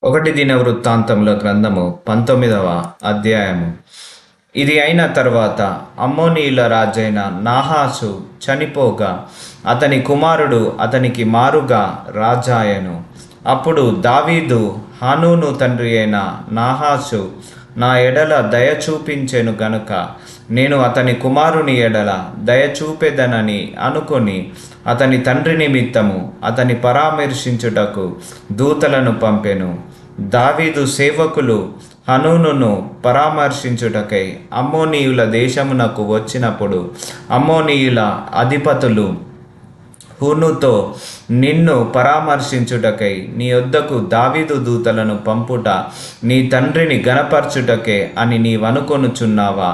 ఒకటి దినవృత్తాంతముల గ్రంథము 19వ అధ్యాయము. ఇది అయిన తర్వాత అమ్మోనీయుల రాజైన నాహాసు చనిపోగా అతని కుమారుడు అతనికి మారుగా రాజాయను. అప్పుడు దావీదు హానూను తండ్రి అయిన నాహాసు నా ఎడల దయ చూపించెను గనుక నేను అతని కుమారుని ఎడల దయ చూపెదనని అనుకొని అతని తండ్రి నిమిత్తము అతని పరామర్శించుటకు దూతలను పంపెను. దావీదు సేవకులు హనూనును పరామర్శించుటకై అమ్మోనీయుల దేశమునకు వచ్చినప్పుడు అమ్మోనీయుల అధిపతులు హూనుతో, నిన్ను పరామర్శించుటకై నీ యొద్దకు దావీదు దూతలను పంపుట నీ తండ్రిని గణపరచుటకే అని నీవనుకొనుచున్నావా?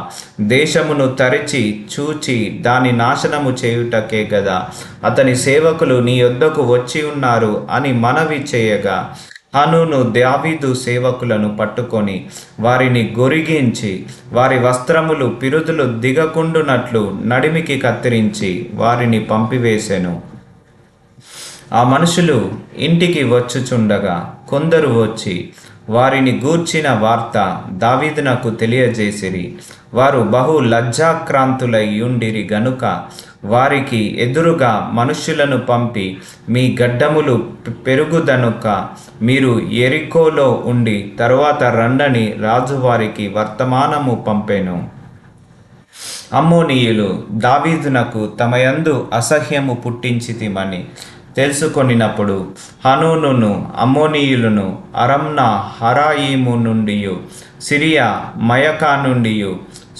దేశమును తరిచి చూచి దాని నాశనము చేయుటకే గదా అతని సేవకులు నీ యొద్దకు వచ్చి ఉన్నారు అని మనవి చేయగా, హనూను దావీదు సేవకులను పట్టుకొని వారిని గొరిగించి వారి వస్త్రములు పిరుదులు దిగకుండునట్లు నడిమికి కత్తిరించి వారిని పంపివేసెను. ఆ మనుషులు ఇంటికి వచ్చుచుండగా కొందరు వచ్చి వారిని గూర్చిన వార్త దావీదునకు తెలియజేసిరి. వారు బహు లజ్జాక్రాంతులై ఉండిరి గనుక వారికి ఎదురుగా మనుష్యులను పంపి, మీ గడ్డములు పెరుగుదనుక మీరు యెరికోలో ఉండి తరువాత రండని రాజువారికి వర్తమానము పంపెను. అమ్మోనీయులు దావీదునకు తమయందు అసహ్యము పుట్టించితిమని తెలుసుకొనినప్పుడు హనూనును అమ్మోనీయులను అరమ్నా హరాయిము నుండి, సిరియా మయకా నుండి,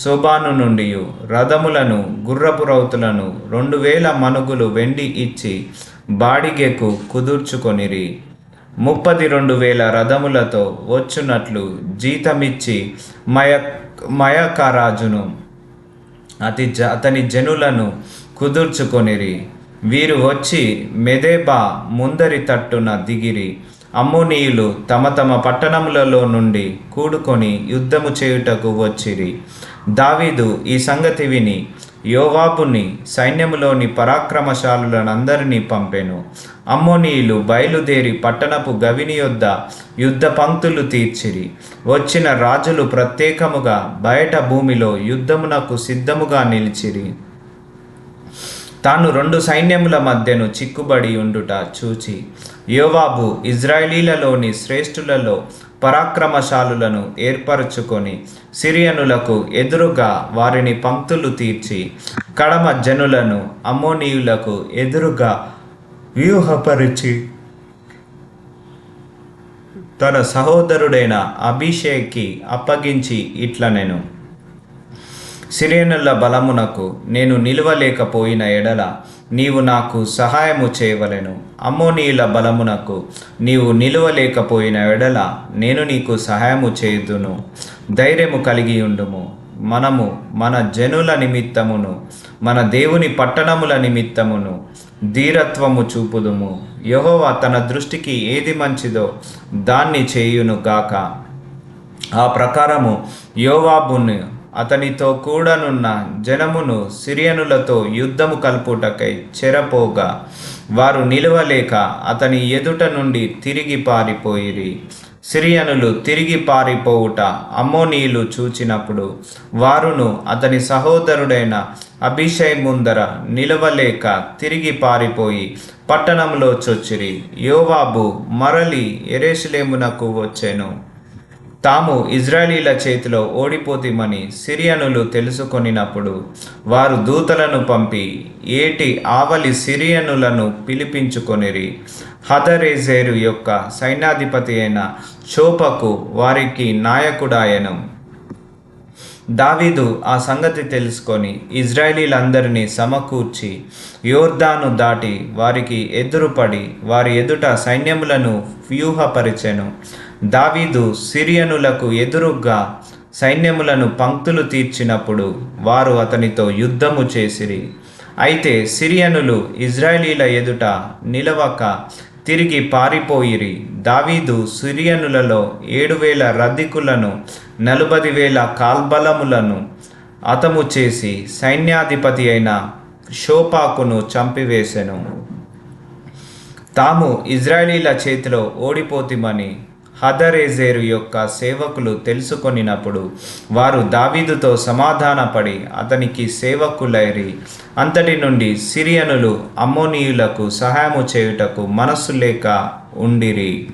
సోబాను నుండి రథములను గుర్రపు రౌతులను 2000 మనుగులు వెండి ఇచ్చి బాడిగెకు కుదుర్చుకొనిరి. 32,000 రథములతో వచ్చునట్లు జీతమిచ్చి మయకా రాజును అతని జనులను కుదుర్చుకొనిరి. వీరు వచ్చి మెదెబా ముందరి తట్టున దిగిరి. అమ్మోనీయులు తమ తమ పట్టణములలో నుండి కూడుకొని యుద్ధము చేయుటకు వచ్చిరి. దావీదు ఈ సంగతి విని యోవాబుని సైన్యములోని పరాక్రమశాలులనందరినీ పంపెను. అమ్మోనీయులు బయలుదేరి పట్టణపు గవిని యొద్ద యుద్ధ పంక్తులు తీర్చిరి. వచ్చిన రాజులు ప్రత్యేకముగా బయట భూమిలో యుద్ధమునకు సిద్ధముగా నిలిచిరి. తాను 2 సైన్యముల మధ్యను చిక్కుబడి ఉండుట చూచి యోవాబు ఇజ్రాయేలీలలోని శ్రేష్ఠులలో పరాక్రమశాలులను ఏర్పరచుకొని సిరియనులకు ఎదురుగా వారిని పంక్తులు తీర్చి కడమ జనులను అమ్మోనీయులకు ఎదురుగా వ్యూహపరిచి తన సహోదరుడైన అభిషేక్కి అప్పగించి ఇట్లనెను, సిరియనుల బలమునకు నేను నిలువలేకపోయిన ఎడల నీవు నాకు సహాయము చేయవలెను. అమ్మోనీయుల బలమునకు నీవు నిలువలేకపోయిన ఎడల నేను నీకు సహాయము చేయుదును. ధైర్యము కలిగి ఉండుము. మనము మన జనుల నిమిత్తమును మన దేవుని పట్టణముల నిమిత్తమును ధీరత్వము చూపుదుము. యెహోవా తన దృష్టికి ఏది మంచిదో దాన్ని చేయును గాక. ఆ ప్రకారము యోవాబును అతనితో కూడనున్న జనమును సిరియనులతో యుద్ధము కల్పుటకై చెరపోగా వారు నిలవలేక అతని ఎదుట నుండి తిరిగి పారిపోయిరి. సిరియనులు తిరిగి పారిపోవుట అమ్మోనీయులు చూచినప్పుడు వారును అతని సహోదరుడైన అభిషై ముందర నిలవలేక తిరిగి పారిపోయి పట్టణంలో చొచ్చిరి. యోవాబు మరలి యెరూషలేమునకు వచ్చెను. తాము ఇజ్రాయేలీల చేతిలో ఓడిపోతిమని సిరియనులు తెలుసుకొనినప్పుడు వారు దూతలను పంపి ఏటి ఆవలి సిరియనులను పిలిపించుకొనిరి. హదరెజేరు యొక్క సైన్యాధిపతి అయిన షోపకు వారికి నాయకుడాయను. దావీదు ఆ సంగతి తెలుసుకొని ఇజ్రాయేలీలందరినీ సమకూర్చి యోర్దాను దాటి వారికి ఎదురుపడి వారి ఎదుట సైన్యములను వ్యూహపరిచెను. దావీదు సిరియనులకు ఎదురుగా సైన్యములను పంక్తులు తీర్చినప్పుడు వారు అతనితో యుద్ధము చేసిరి. అయితే సిరియనులు ఇజ్రాయేలీల ఎదుట నిలవక తిరిగి పారిపోయిరి. దావీదు సిరియనులలో 7,000 రథికులను 40,000 కాల్బలములను హతము చేసి సైన్యాధిపతి అయిన షోపాకును చంపివేశెను. తాము ఇజ్రాయేలీల చేతిలో ఓడిపోతిమని హదరేజేరు యొక్క సేవకులు తెలుసుకొనినప్పుడు వారు దావీదుతో సమాధానపడి అతనికి సేవకులైరి. అంతటి నుండి సిరియనులు అమ్మోనీయులకు సహాయము చేయుటకు మనస్సు లేక ఉండిరి.